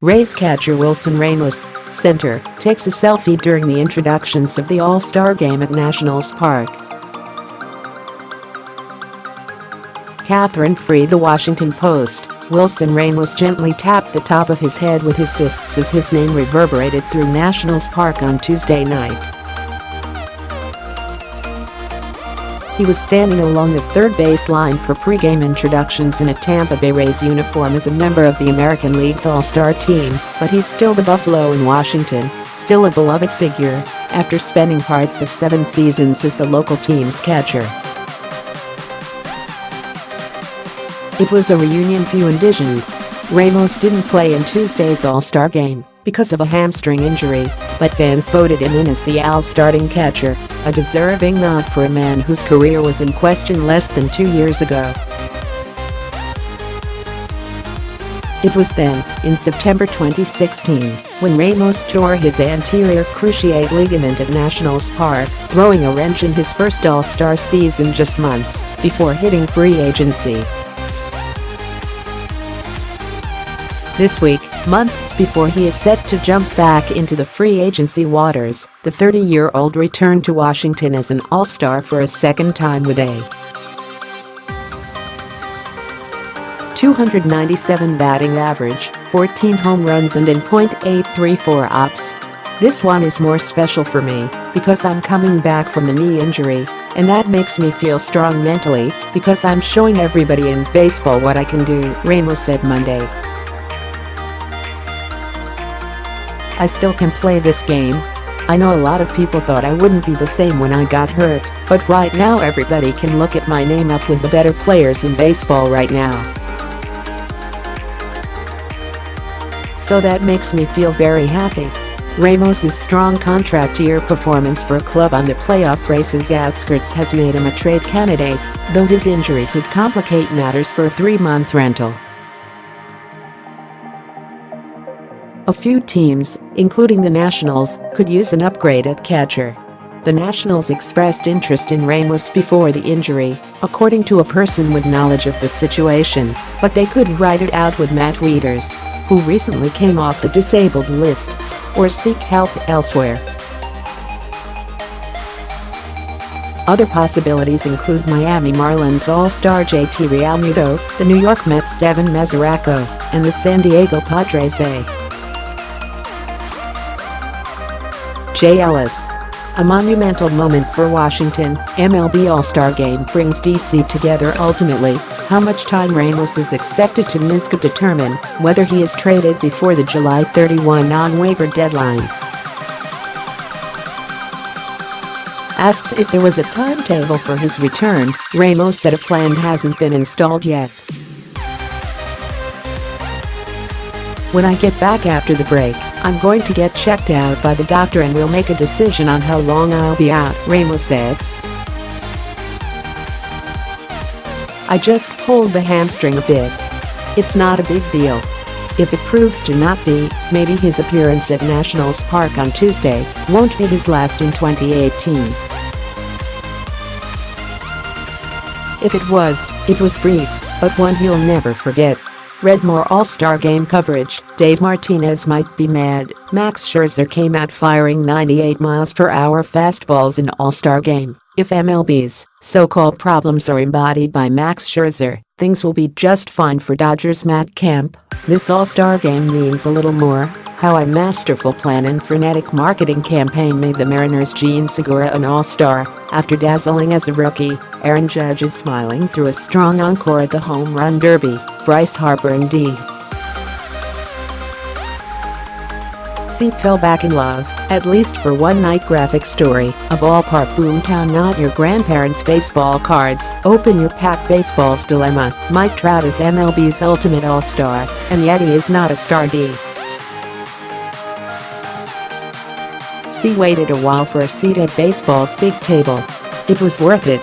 Rays catcher Wilson Ramos, center, takes a selfie during the introductions of the All-Star Game at Nationals Park. Katherine Frey, The Washington Post. Wilson Ramos gently tapped the top of his head with his fists as his name reverberated through Nationals Park on Tuesday night. He was standing along the third base line for pregame introductions in a Tampa Bay Rays uniform as a member of the American League All-Star team, but he's still the Buffalo in Washington, still a beloved figure, after spending parts of 7 seasons as the local team's catcher. It was a reunion few envisioned. Ramos didn't play in Tuesday's All-Star Game because of a hamstring injury, but fans voted him in as the Al's starting catcher, a deserving nod for a man whose career was in question less than 2 years ago. It was then, in September 2016, when Ramos tore his anterior cruciate ligament at Nationals Park, throwing a wrench in his first All-Star season just months before hitting free agency. This week, months before he is set to jump back into the free agency waters, the 30-year-old returned to Washington as an All-Star for a second time with a .297 batting average, 14 home runs and in .834 ops. This one is more special for me because I'm coming back from the knee injury, and that makes me feel strong mentally because I'm showing everybody in baseball what I can do, Ramos said Monday. I still can play this game. I know a lot of people thought I wouldn't be the same when I got hurt, but right now everybody can look at my name up with the better players in baseball right now. So that makes me feel very happy. Ramos's strong contract year performance for a club on the playoff race's outskirts has made him a trade candidate, though his injury could complicate matters for a 3-month rental. A few teams, including the Nationals, could use an upgrade at catcher. The Nationals expressed interest in Ramos before the injury, according to a person with knowledge of the situation, but they could ride it out with Matt Wieters, who recently came off the disabled list, or seek help elsewhere. Other possibilities include Miami Marlins All-Star JT Realmuto, the New York Mets Devin Mesoraco, and the San Diego Padres A.J. Ellis. A monumental moment for Washington, MLB All-Star Game brings DC together. Ultimately, how much time Ramos is expected to miss could determine whether he is traded before the July 31 non-waiver deadline. Asked if there was a timetable for his return, Ramos said a plan hasn't been installed yet. When I get back after the break, I'm going to get checked out by the doctor and we'll make a decision on how long I'll be out, Ramos said. I just pulled the hamstring a bit. It's not a big deal. If it proves to not be, maybe his appearance at Nationals Park on Tuesday won't be his last in 2018. If it was brief, but one he'll never forget. Read more All-Star Game coverage. Dave Martinez might be mad. Max Scherzer came out firing 98 mph fastballs in All-Star Game. If MLB's so-called problems are embodied by Max Scherzer, things will be just fine for Dodgers' Matt Kemp. This All-Star Game means a little more. How a masterful plan and frenetic marketing campaign made the Mariners' Jean Segura an All-Star. After dazzling as a rookie, Aaron Judge is smiling through a strong encore at the Home Run Derby. Bryce Harper and D. C. fell back in love, at least for one night. Graphic story, a ballpark boomtown, not your grandparents' baseball cards. Open your pack. Baseball's dilemma. Mike Trout is MLB's ultimate all-star, and yet he is not a star. D. C. waited a while for a seat at baseball's big table. It was worth it.